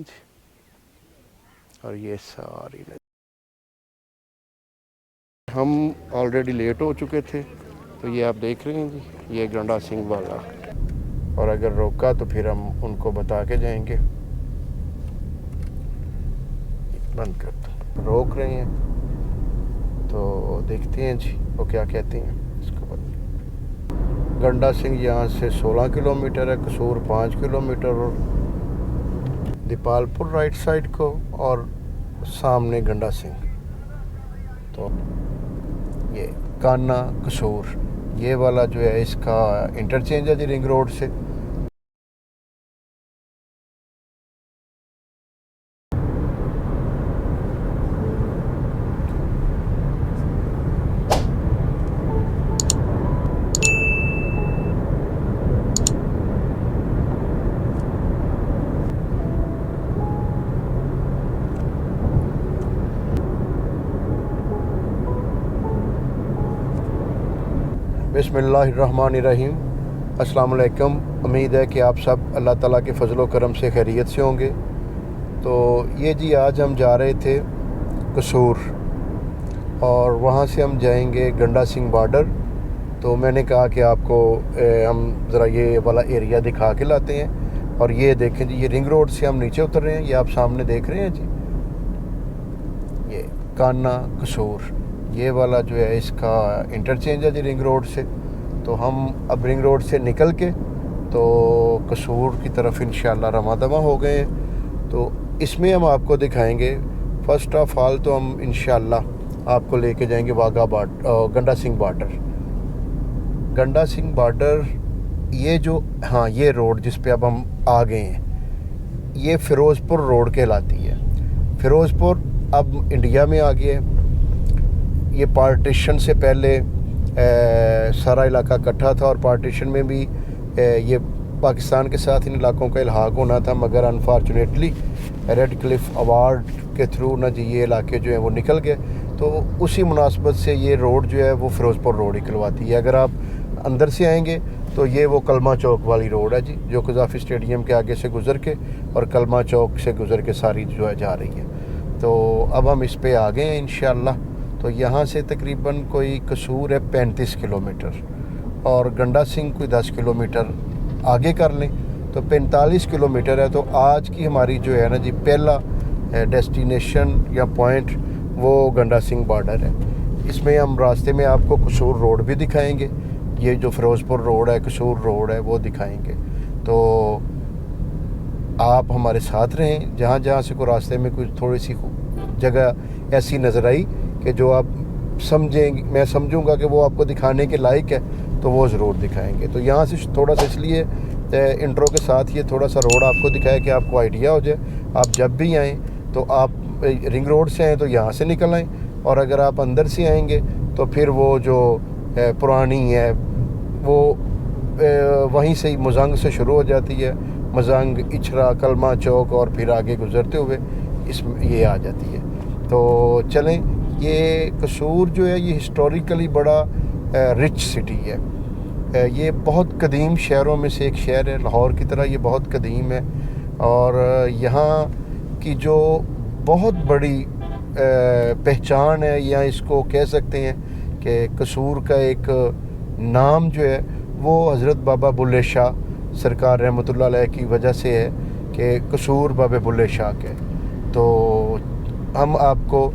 जी। और ये सारी नदी, हम ऑलरेडी लेट हो चुके थे, तो ये आप देख रहे हैं जी, ये गंडा सिंह वाला। और अगर रोका तो फिर हम उनको बता के जाएंगे। बंद कर दो, रोक रहे हैं तो देखते हैं जी वो क्या कहते हैं इसको। गंडा सिंह यहाँ से 16 किलोमीटर है, कसूर 5 किलोमीटर, और दीपालपुर राइट साइड को, और सामने गंडा सिंह। तो ये कान्ना कसूर ये वाला जो है इसका इंटरचेंज है जी रिंग रोड से। बिस्मिल्लाहिर्रहमानिर्रहीम। अस्सलाम वालेकुम। उम्मीद है कि आप सब अल्लाह ताला के फ़ज़ल व करम से खैरियत से होंगे। तो ये जी आज हम जा रहे थे कसूर, और वहाँ से हम जाएंगे गंडा सिंह बॉर्डर। तो मैंने कहा कि आपको हम ज़रा ये वाला एरिया दिखा के लाते हैं। और ये देखें जी, ये रिंग रोड से हम नीचे उतर रहे हैं, ये आप सामने देख रहे हैं जी, ये कान्ना कसूर ये वाला जो है इसका इंटरचेंज है जी रिंग रोड से। तो हम अब रिंग रोड से निकल के तो कसूर की तरफ इंशाल्लाह रवा दवा हो गए हैं। तो इसमें हम आपको दिखाएंगे, फ़र्स्ट ऑफ ऑल तो हम इंशाल्लाह आपको लेके जाएंगे वाघा गंडा सिंह बॉर्डर। गंडा सिंह बॉर्डर ये जो, हाँ ये रोड जिस पे अब हम आ गए हैं, ये फ़िरोज़पुर रोड कहलाती है। फ़िरोज़पुर अब इंडिया में आ गया है। ये पार्टीशन से पहले सारा इलाका इकट्ठा था, और पार्टीशन में भी ये पाकिस्तान के साथ इन इलाकों का इल्हाक होना था, मगर अनफॉर्चुनेटली रेड क्लिफ अवार्ड के थ्रू ना जी ये इलाके जो हैं वो निकल गए। तो उसी मुनासबत से ये रोड जो है वो फ़िरोज़पुर रोड निकलवाती है। अगर आप अंदर से आएंगे तो ये वो कलमा चौक वाली रोड है जी, जो कज़ाफ़ी स्टेडियम के आगे से गुज़र के और कलमा चौक से गुज़र के सारी जो है जा रही है। तो अब हम इस पे आ गए हैं इंशाअल्लाह। तो यहाँ से तकरीबन कोई कसूर है 35 किलोमीटर, और गंडा सिंह कोई 10 किलोमीटर आगे कर लें तो 45 किलोमीटर है। तो आज की हमारी जो है ना जी पहला डेस्टिनेशन या पॉइंट वो गंडा सिंह बॉर्डर है। इसमें हम रास्ते में आपको कसूर रोड भी दिखाएंगे, ये जो फ़िरोज़पुर रोड है, कसूर रोड है, वो दिखाएंगे। तो आप हमारे साथ रहें। जहाँ जहाँ से कोई रास्ते में कुछ थोड़ी सी जगह ऐसी नज़र आई कि जो आप समझेंगे, मैं समझूंगा कि वो आपको दिखाने के लायक है, तो वो ज़रूर दिखाएंगे। तो यहाँ से थोड़ा सा इसलिए इंट्रो के साथ ये थोड़ा सा रोड आपको दिखाया कि आपको आइडिया हो जाए। आप जब भी आएँ तो आप रिंग रोड से आएँ तो यहाँ से निकल आएँ, और अगर आप अंदर से आएंगे तो फिर वो जो पुरानी है वो वहीं से ही मुजंग से शुरू हो जाती है, मुजंग, इछरा, कलमा चौक, और फिर आगे गुज़रते हुए इसमें ये आ जाती है। तो चलें, ये कसूर जो है ये हिस्टोरिकली बड़ा रिच सिटी है। ये बहुत कदीम शहरों में से एक शहर है, लाहौर की तरह ये बहुत कदीम है। और यहाँ की जो बहुत बड़ी पहचान है, या इसको कह सकते हैं कि कसूर का एक नाम जो है वो हज़रत बाबा बुल्ले शाह सरकार रहमतुल्लाह अलैह की वजह से है कि कसूर बाबा बुल्ले शाह के। तो हम आपको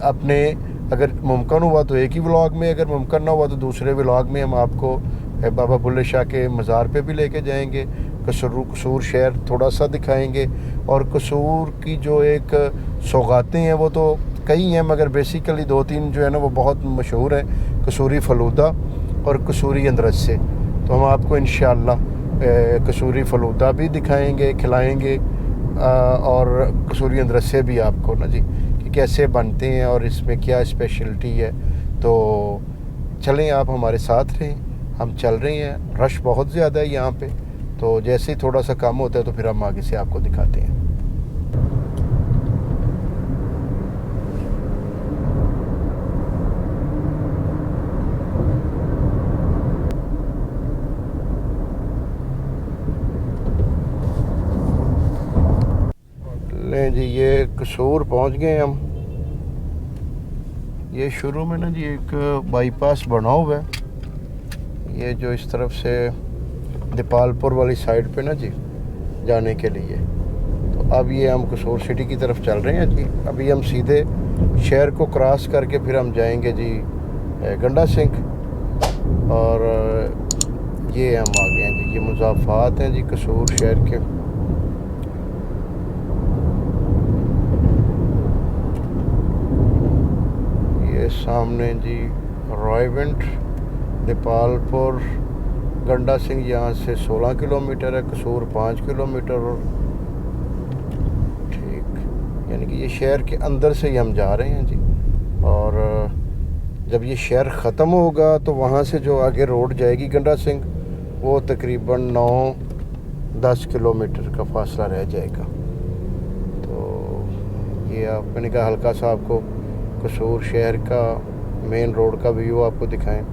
अपने, अगर मुमकिन हुआ तो एक ही व्लॉग में, अगर मुमकिन ना हुआ तो दूसरे व्लॉग में हम आपको बाबा बुल्ले शाह के मज़ार पे भी लेके जाएंगे। कसूर शहर थोड़ा सा दिखाएंगे, और कसूर की जो एक सौगातें हैं वो तो कई हैं, मगर बेसिकली 2-3 जो है ना वो बहुत मशहूर हैं, कसूरी फ़लूदा और कसूरी अंदरसे। तो हम आपको इंशाअल्लाह कसूरी फ़लूदा भी दिखाएंगे, खिलाएंगे, और कसूरी अंदरसे भी आपको ना जी कि कैसे बनते हैं और इसमें क्या स्पेशलिटी है। तो चलें, आप हमारे साथ रहें, हम चल रहे हैं। रश बहुत ज़्यादा है यहाँ पे, तो जैसे ही थोड़ा सा कम होता है तो फिर हम आगे से आपको दिखाते हैं। लें जी, ये कसूर पहुंच गए हम। ये शुरू में ना जी एक बाईपास बना हुआ है, ये जो इस तरफ से दीपालपुर वाली साइड पे ना जी जाने के लिए। तो अब ये हम कसूर सिटी की तरफ चल रहे हैं जी। अभी हम सीधे शहर को क्रॉस करके फिर हम जाएंगे जी गंडा सिंह, और ये हम आ गए हैं जी। ये मुज़ाफ़ात हैं जी कसूर शहर के। ये सामने जी रॉयवेंट, दीपालपुर, गंडा सिंह यहाँ से 16 किलोमीटर है, कसूर 5 किलोमीटर। और ठीक, यानी कि ये शहर के अंदर से ही हम जा रहे हैं जी। और जब ये शहर ख़त्म होगा तो वहाँ से जो आगे रोड जाएगी गंडा सिंह, वो तकरीबन 9-10 किलोमीटर का फासला रह जाएगा। तो ये मैंने कहा हल्का सा आपको कसूर शहर का मेन रोड का व्यू आपको दिखाएं।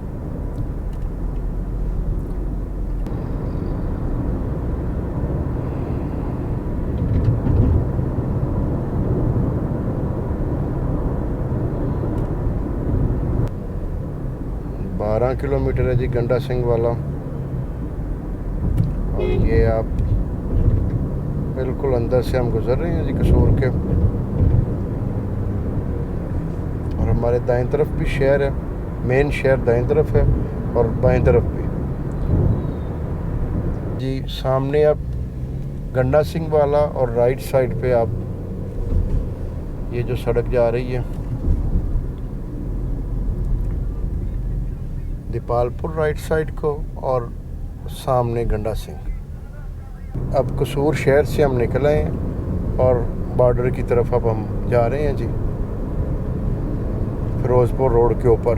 बारह किलोमीटर है जी गंडा सिंह वाला। और ये आप बिल्कुल अंदर से हम गुजर रहे हैं जी कसूर के। और हमारे दाएं तरफ भी शहर है, मेन शहर दाएं तरफ है और बाएं तरफ भी जी। सामने आप गंडा सिंह वाला और राइट साइड पे आप ये जो सड़क जा रही है दीपालपुर राइट साइड को, और सामने गंडा सिंह। अब कसूर शहर से हम निकल आए हैं और बॉर्डर की तरफ अब हम जा रहे हैं जी, फिरोज़पुर रोड के ऊपर।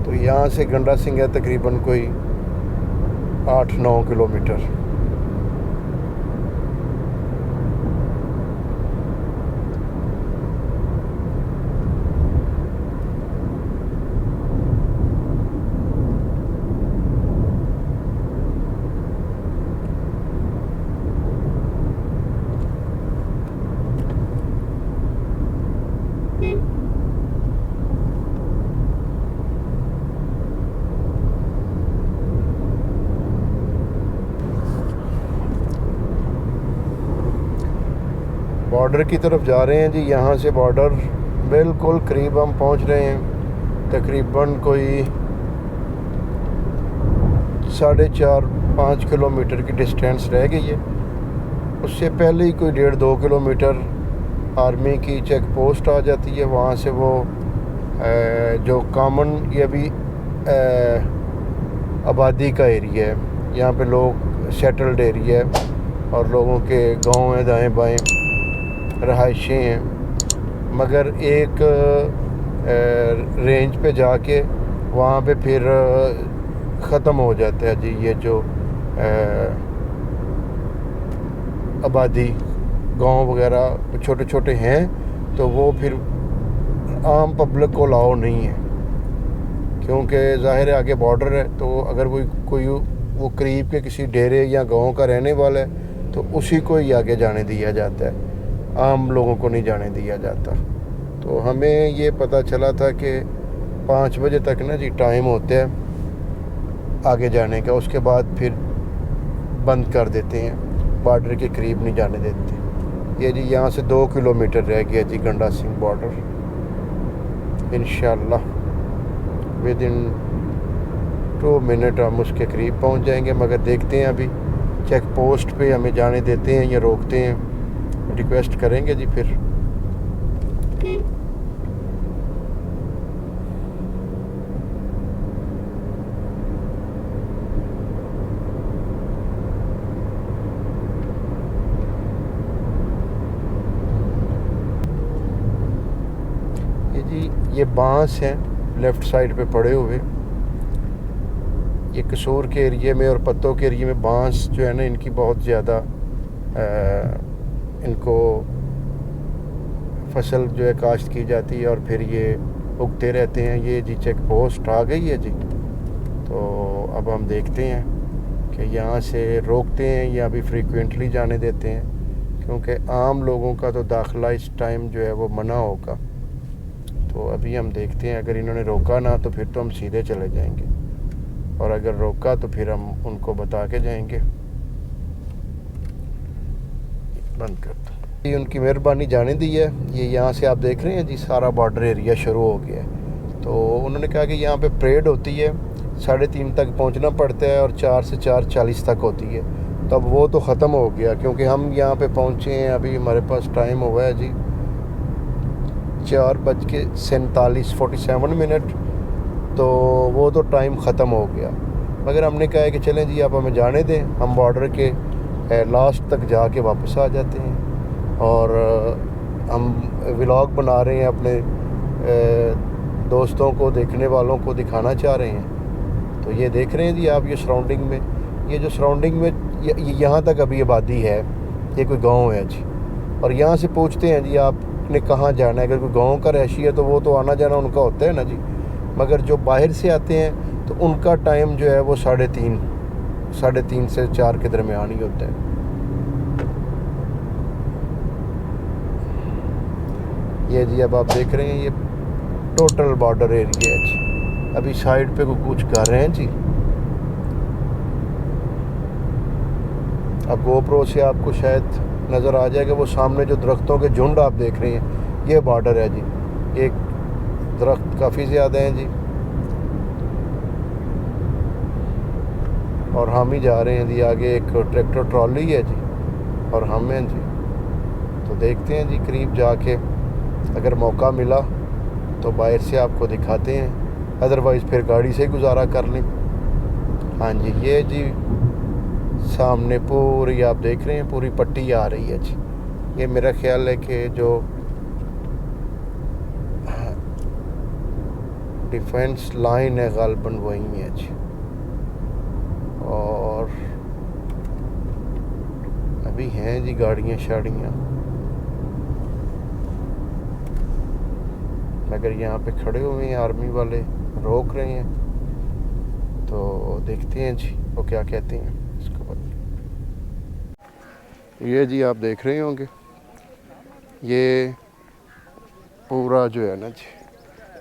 तो यहाँ से गंडा सिंह है तकरीबन कोई 8-9 किलोमीटर। बॉर्डर की तरफ जा रहे हैं जी। यहाँ से बॉर्डर बिल्कुल करीब हम पहुँच रहे हैं। तकरीबन कोई 4.5-5 किलोमीटर की डिस्टेंस रह गई है। उससे पहले ही कोई 1.5-2 किलोमीटर आर्मी की चेक पोस्ट आ जाती है। वहाँ से वो जो कॉमन ये भी आबादी का एरिया है, यहाँ पे लोग सेटल्ड एरिया है और लोगों के गांव हैं, दाएं बाएं रहायशें हैं। मगर एक रेंज पे जाके वहाँ पे फिर ख़त्म हो जाता है जी ये जो आबादी। गांव वगैरह छोटे छोटे हैं तो वो फिर आम पब्लिक को अलाउ नहीं है, क्योंकि ज़ाहिर है आगे बॉर्डर है। तो अगर कोई वो करीब के किसी डेरे या गांव का रहने वाला है तो उसी को ही आगे जाने दिया जाता है, आम लोगों को नहीं जाने दिया जाता। तो हमें ये पता चला था कि 5 बजे तक ना जी टाइम होता है आगे जाने का, उसके बाद फिर बंद कर देते हैं, बॉर्डर के करीब नहीं जाने देते। ये जी यहाँ से 2 किलोमीटर रह गया जी गंडा सिंह बॉर्डर। इंशाल्लाह विद इन 2 मिनट हम उसके करीब पहुँच जाएंगे। मगर देखते हैं अभी चेक पोस्ट पे हमें जाने देते हैं या रोकते हैं, रिक्वेस्ट करेंगे जी फिर। ये जी ये बांस हैं लेफ़्ट साइड पे पड़े हुए। ये कसूर के एरिए में और पत्तों के एरिए में बांस जो है ना इनकी बहुत ज़्यादा इनको फसल जो है काश्त की जाती है और फिर ये उगते रहते हैं। ये जी चेक पोस्ट आ गई है जी। तो अब हम देखते हैं कि यहाँ से रोकते हैं या अभी फ्रीक्वेंटली जाने देते हैं, क्योंकि आम लोगों का तो दाखिला इस टाइम जो है वो मना होगा। तो अभी हम देखते हैं, अगर इन्होंने रोका ना तो फिर तो हम सीधे चले जाएंगे, और अगर रोका तो फिर हम उनको बता के जाएंगे। बंद कर दो। ये उनकी मेहरबानी जाने दी है। ये यहाँ से आप देख रहे हैं जी, सारा बॉर्डर एरिया शुरू हो गया है। तो उन्होंने कहा कि यहाँ पे परेड होती है, 3:30 तक पहुँचना पड़ता है और 4 से 4:40 तक होती है। तो अब वो तो ख़त्म हो गया, क्योंकि हम यहाँ पे पहुँचे हैं, अभी हमारे पास टाइम हुआ है जी 4:47 तो वो तो टाइम ख़त्म हो गया। मगर हमने कहा है कि चलें जी, आप हमें जाने दें, हम बॉर्डर के लास्ट तक जाके वापस आ जाते हैं। और हम व्लॉग बना रहे हैं, अपने दोस्तों को, देखने वालों को दिखाना चाह रहे हैं। तो ये देख रहे हैं जी आप, ये सराउंडिंग में, ये जो सराउंडिंग में यहाँ तक अभी आबादी है, ये कोई गांव है जी। और यहाँ से पूछते हैं जी आपने कहाँ जाना है, अगर कोई गांव का रहशी है तो वो तो आना जाना उनका होता है ना जी। मगर जो बाहर से आते हैं तो उनका टाइम जो है वो 3:30 से 4 के दरमियान ही होता है। ये जी अब आप देख रहे हैं, ये टोटल बॉर्डर एरिया है जी। अभी साइड पे कुछ कर रहे हैं जी। अब गोप्रो से आपको शायद नज़र आ जाएगा, वो सामने जो दरख्तों के झुंड आप देख रहे हैं, ये बॉर्डर है जी। एक दरख्त काफ़ी ज़्यादा हैं जी, और हम ही जा रहे हैं जी। आगे एक ट्रैक्टर ट्रॉली है जी, और हम हैं जी। तो देखते हैं जी, करीब जाके अगर मौका मिला तो बाहर से आपको दिखाते हैं, अदरवाइज़ फिर गाड़ी से गुजारा कर लें। हाँ जी, ये जी सामने पूरी आप देख रहे हैं, पूरी पट्टी आ रही है जी। ये मेरा ख्याल है कि जो डिफेंस लाइन है गालबन वही है जी। और अभी हैं जी गाड़ियाँ शाड़ियाँ, मगर यहाँ पे खड़े हुए हैं आर्मी वाले, रोक रहे हैं। तो देखते हैं जी वो क्या कहते हैं इसको। ये जी आप देख रहे होंगे, ये पूरा जो है ना जी,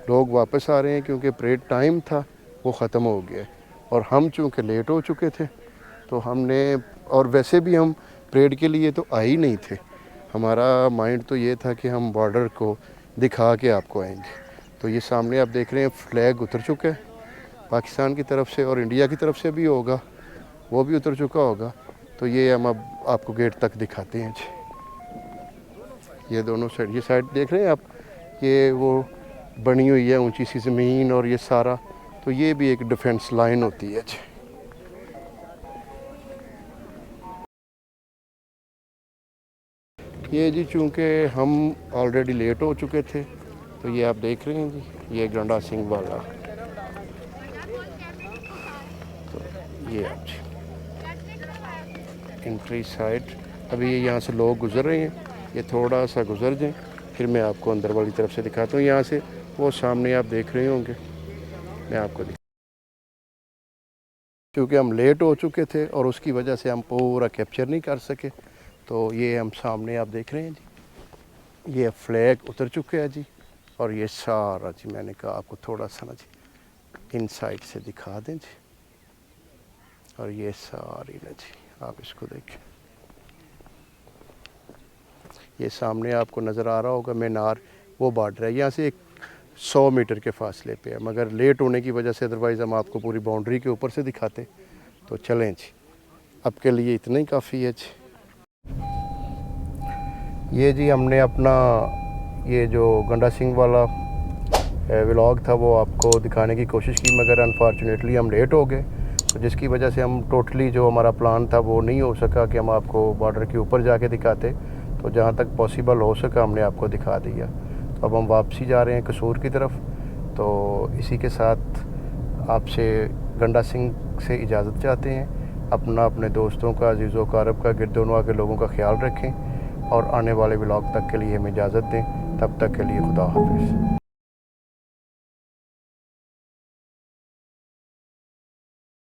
लोग वापस आ रहे हैं, क्योंकि परेड टाइम था वो ख़त्म हो गया। और हम चूँकि लेट हो चुके थे तो हमने, और वैसे भी हम परेड के लिए तो आए ही नहीं थे, हमारा माइंड तो ये था कि हम बॉर्डर को दिखा के आपको आएंगे। तो ये सामने आप देख रहे हैं फ्लैग उतर चुका है पाकिस्तान की तरफ से, और इंडिया की तरफ से भी होगा, वो भी उतर चुका होगा। तो ये हम अब आपको गेट तक दिखाते हैं जी। ये दोनों साइड, ये साइड देख रहे हैं आप, ये वो बनी हुई है ऊंची सी ज़मीन, और ये सारा, तो ये भी एक डिफेंस लाइन होती है जी। ये जी चूँकि हम ऑलरेडी लेट हो चुके थे, तो ये आप देख रहे हैं जी, ये गंडा सिंह वाला, तो ये आप जी एंट्री साइड। अभी ये यहाँ से लोग गुज़र रहे हैं, ये थोड़ा सा गुज़र जाएं, फिर मैं आपको अंदर वाली तरफ से दिखाता हूँ। यहाँ से वो सामने आप देख रहे होंगे, मैं आपको क्योंकि हम लेट हो चुके थे और उसकी वजह से हम पूरा कैप्चर नहीं कर सके। तो ये हम सामने आप देख रहे हैं जी, ये फ्लैग उतर चुके हैं जी। और ये सारा जी, मैंने कहा आपको थोड़ा सा ना जी इनसाइड से दिखा दें जी। और ये सारी ना जी, आप इसको देखें, ये सामने आपको नज़र आ रहा होगा मीनार, वो बॉर्डर है। यहाँ से एक 100 मीटर के फासले पे है, मगर लेट होने की वजह से अदरवाइज़ हम आपको पूरी बाउंड्री के ऊपर से दिखाते। तो चलें जी, अब के लिए इतना ही काफ़ी है जी। ये जी हमने अपना ये जो गंडा सिंह वाला व्लॉग था वो आपको दिखाने की कोशिश की, मगर अनफॉर्चुनेटली हम लेट हो गए, तो जिसकी वजह से हम टोटली जो हमारा प्लान था वो नहीं हो सका कि हम आपको बॉर्डर के ऊपर जाके दिखाते। तो जहाँ तक पॉसिबल हो सका हमने आपको दिखा दिया। तो अब हम वापसी जा रहे हैं कसूर की तरफ। तो इसी के साथ आपसे गंडा सिंह से इजाज़त चाहते हैं। अपना, अपने दोस्तों का, अजीज़ों का, अरब का, गिरदोनवा के लोगों का ख्याल रखें, और आने वाले व्लॉग तक के लिए हमें इजाज़त दें। तब तक के लिए खुदा हाफिज़।